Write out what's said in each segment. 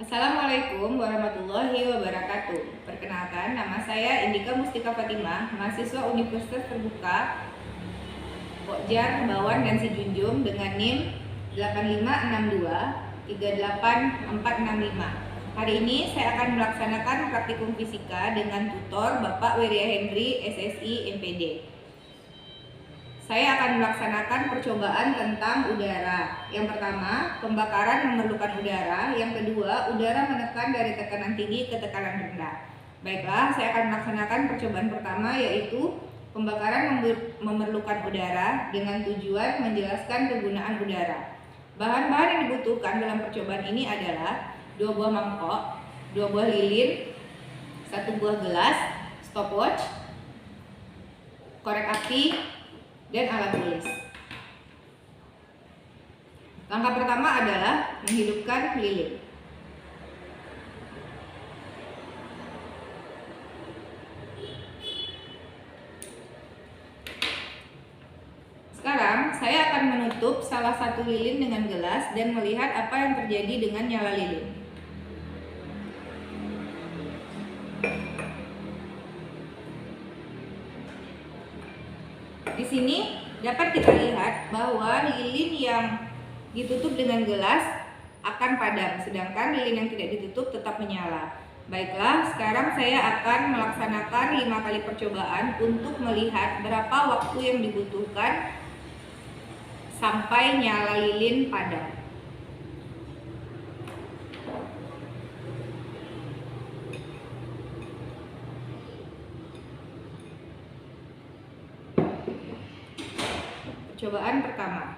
Assalamualaikum warahmatullahi wabarakatuh. Perkenalkan, nama saya Indika Mustika Fatimah, mahasiswa Universitas Terbuka Pokjar, Bawan, dan Sijunjung dengan NIM 8562-38465. Hari ini saya akan melaksanakan praktikum fisika dengan tutor Bapak Wirya Hendri, SSI, MPD. Saya akan melaksanakan percobaan tentang udara. Yang pertama, pembakaran memerlukan udara. Yang kedua, udara menekan dari tekanan tinggi ke tekanan rendah. Baiklah, saya akan melaksanakan percobaan pertama, yaitu pembakaran memerlukan udara dengan tujuan menjelaskan kegunaan udara. Bahan-bahan yang dibutuhkan dalam percobaan ini adalah 2 buah mangkok, 2 buah lilin, 1 buah gelas, stopwatch, korek api, dan alat tulis. Langkah pertama adalah menghidupkan lilin. Sekarang saya akan menutup salah satu lilin dengan gelas dan melihat apa yang terjadi dengan nyala lilin. Di sini dapat kita lihat bahwa lilin yang ditutup dengan gelas akan padam, sedangkan lilin yang tidak ditutup tetap menyala. Baiklah, sekarang saya akan melaksanakan 5 kali percobaan untuk melihat berapa waktu yang dibutuhkan sampai nyala lilin padam. Percobaan pertama.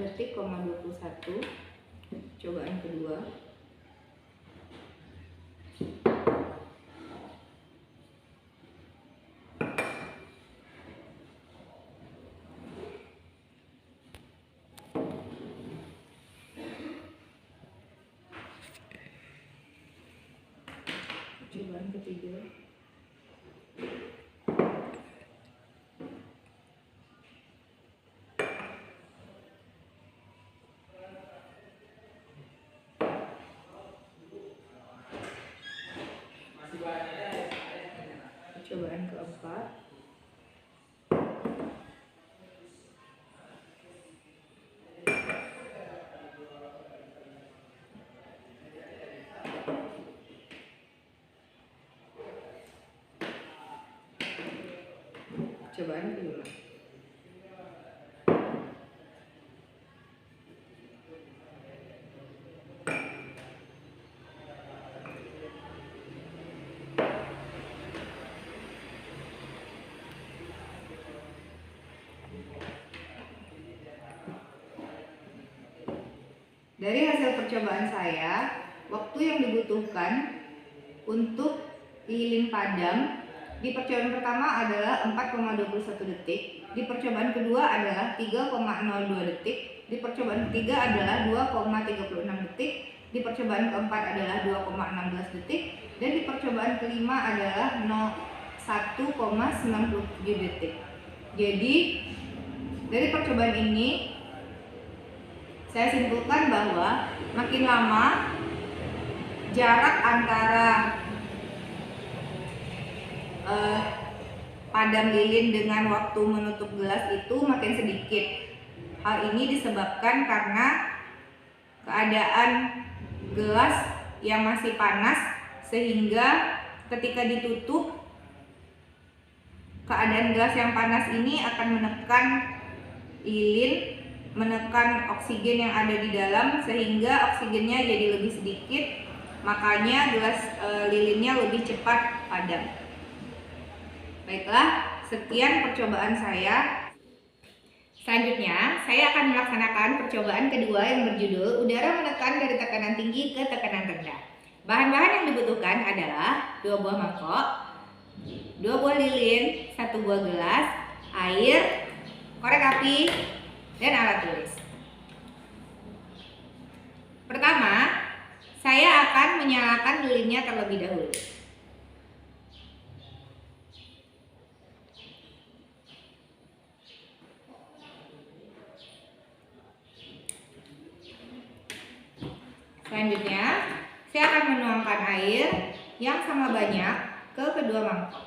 detik, 21. Cobaan kedua. Cobaan ketiga. Percobaan keempat. Percobaan kelima. Dari hasil percobaan saya, waktu yang dibutuhkan untuk lilin padam di percobaan pertama adalah 4,21 detik, di percobaan kedua adalah 3,02 detik, di percobaan ketiga adalah 2,36 detik, di percobaan keempat adalah 2,16 detik, dan di percobaan kelima adalah 1,97 detik. Jadi, dari percobaan ini saya simpulkan bahwa makin lama jarak antara padam lilin dengan waktu menutup gelas itu makin sedikit. Hal ini disebabkan karena keadaan gelas yang masih panas, sehingga ketika ditutup, keadaan gelas yang panas ini akan menekan lilin, menekan oksigen yang ada di dalam, sehingga oksigennya jadi lebih sedikit, makanya gelas lilinnya lebih cepat padam. Baiklah, sekian percobaan saya. Selanjutnya, saya akan melaksanakan percobaan kedua yang berjudul udara menekan dari tekanan tinggi ke tekanan rendah. Bahan-bahan yang dibutuhkan adalah 2 buah mangkok, 2 buah lilin, 1 buah gelas, air, korek api, dan alat tulis. Pertama, saya akan menyalakan lilinnya terlebih dahulu. Selanjutnya, saya akan menuangkan air yang sama banyak ke kedua mangkok.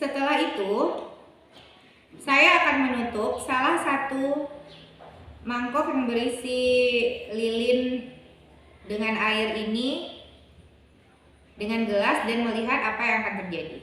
Setelah itu, saya akan menutup salah satu mangkok yang berisi lilin dengan air ini dengan gelas dan melihat apa yang akan terjadi.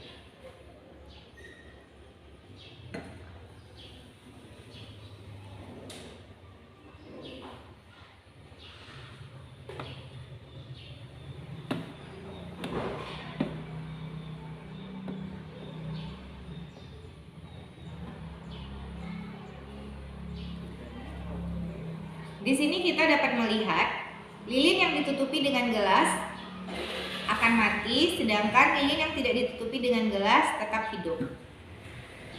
Di sini kita dapat melihat lilin yang ditutupi dengan gelas akan mati, sedangkan lilin yang tidak ditutupi dengan gelas tetap hidup.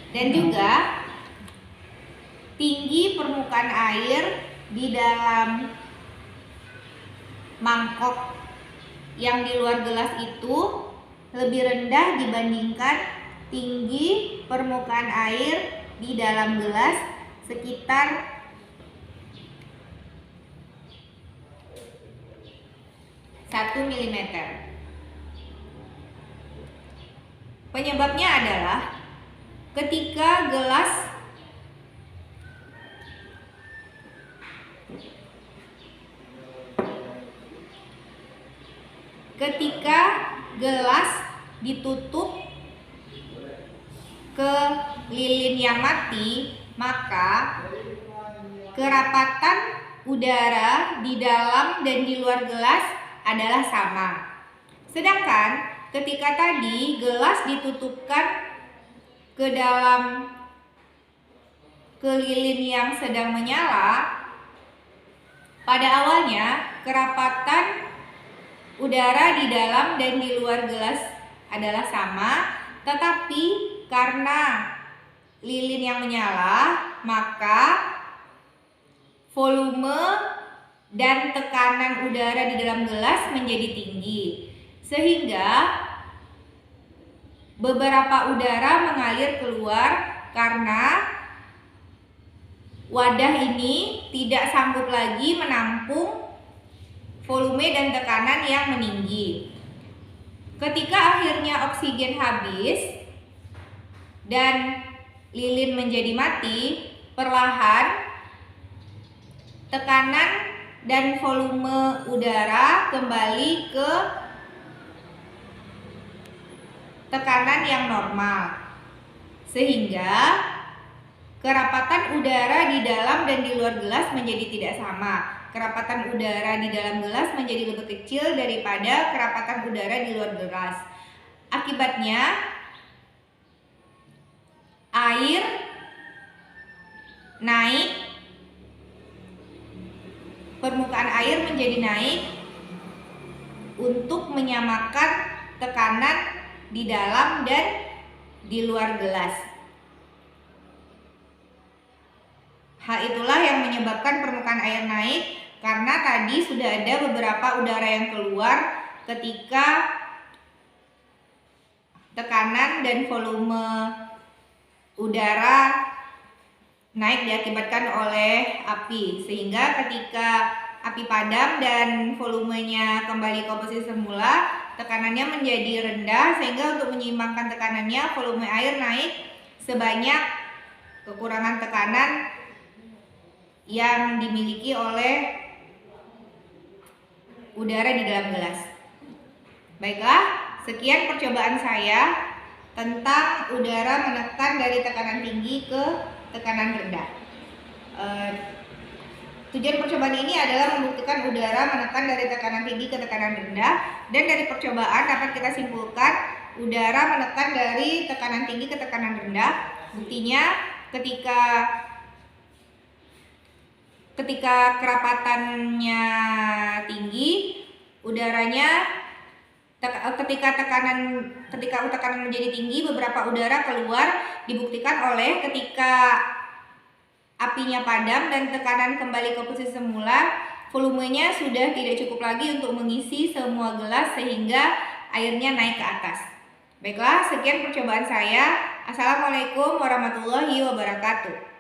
Dan juga tinggi permukaan air di dalam mangkok yang di luar gelas itu lebih rendah dibandingkan tinggi permukaan air di dalam gelas sekitar 1 mm. Penyebabnya adalah ketika gelas ditutup ke lilin yang mati, maka kerapatan udara di dalam dan di luar gelas adalah sama. Sedangkan ketika tadi gelas ditutupkan ke dalam lilin yang sedang menyala, pada awalnya kerapatan udara di dalam dan di luar gelas adalah sama, tetapi karena lilin yang menyala, maka volume dan tekanan udara di dalam gelas menjadi tinggi, sehingga beberapa udara mengalir keluar karena wadah ini tidak sanggup lagi menampung volume dan tekanan yang meninggi. Ketika akhirnya oksigen habis dan lilin menjadi mati, perlahan tekanan dan volume udara kembali ke tekanan yang normal, sehingga kerapatan udara di dalam dan di luar gelas menjadi tidak sama. Kerapatan udara di dalam gelas menjadi lebih kecil daripada kerapatan udara di luar gelas. Akibatnya air naik, permukaan air menjadi naik untuk menyamakan tekanan di dalam dan di luar gelas. Hal itulah yang menyebabkan permukaan air naik, karena tadi sudah ada beberapa udara yang keluar ketika tekanan dan volume udara naik diakibatkan oleh api, sehingga ketika api padam dan volumenya kembali ke posisi semula, tekanannya menjadi rendah, sehingga untuk menyeimbangkan tekanannya volume air naik sebanyak kekurangan tekanan yang dimiliki oleh udara di dalam gelas. Baiklah, sekian percobaan saya tentang udara menekan dari tekanan tinggi ke tekanan rendah. Tujuan percobaan ini adalah membuktikan udara menekan dari tekanan tinggi ke tekanan rendah, dan dari percobaan dapat kita simpulkan udara menekan dari tekanan tinggi ke tekanan rendah. Buktinya ketika kerapatannya tinggi, udaranya ketika tekanan menjadi tinggi, beberapa udara keluar. Dibuktikan oleh ketika apinya padam dan tekanan kembali ke posisi semula, volumenya sudah tidak cukup lagi untuk mengisi semua gelas sehingga airnya naik ke atas. Baiklah, sekian percobaan saya. Assalamualaikum warahmatullahi wabarakatuh.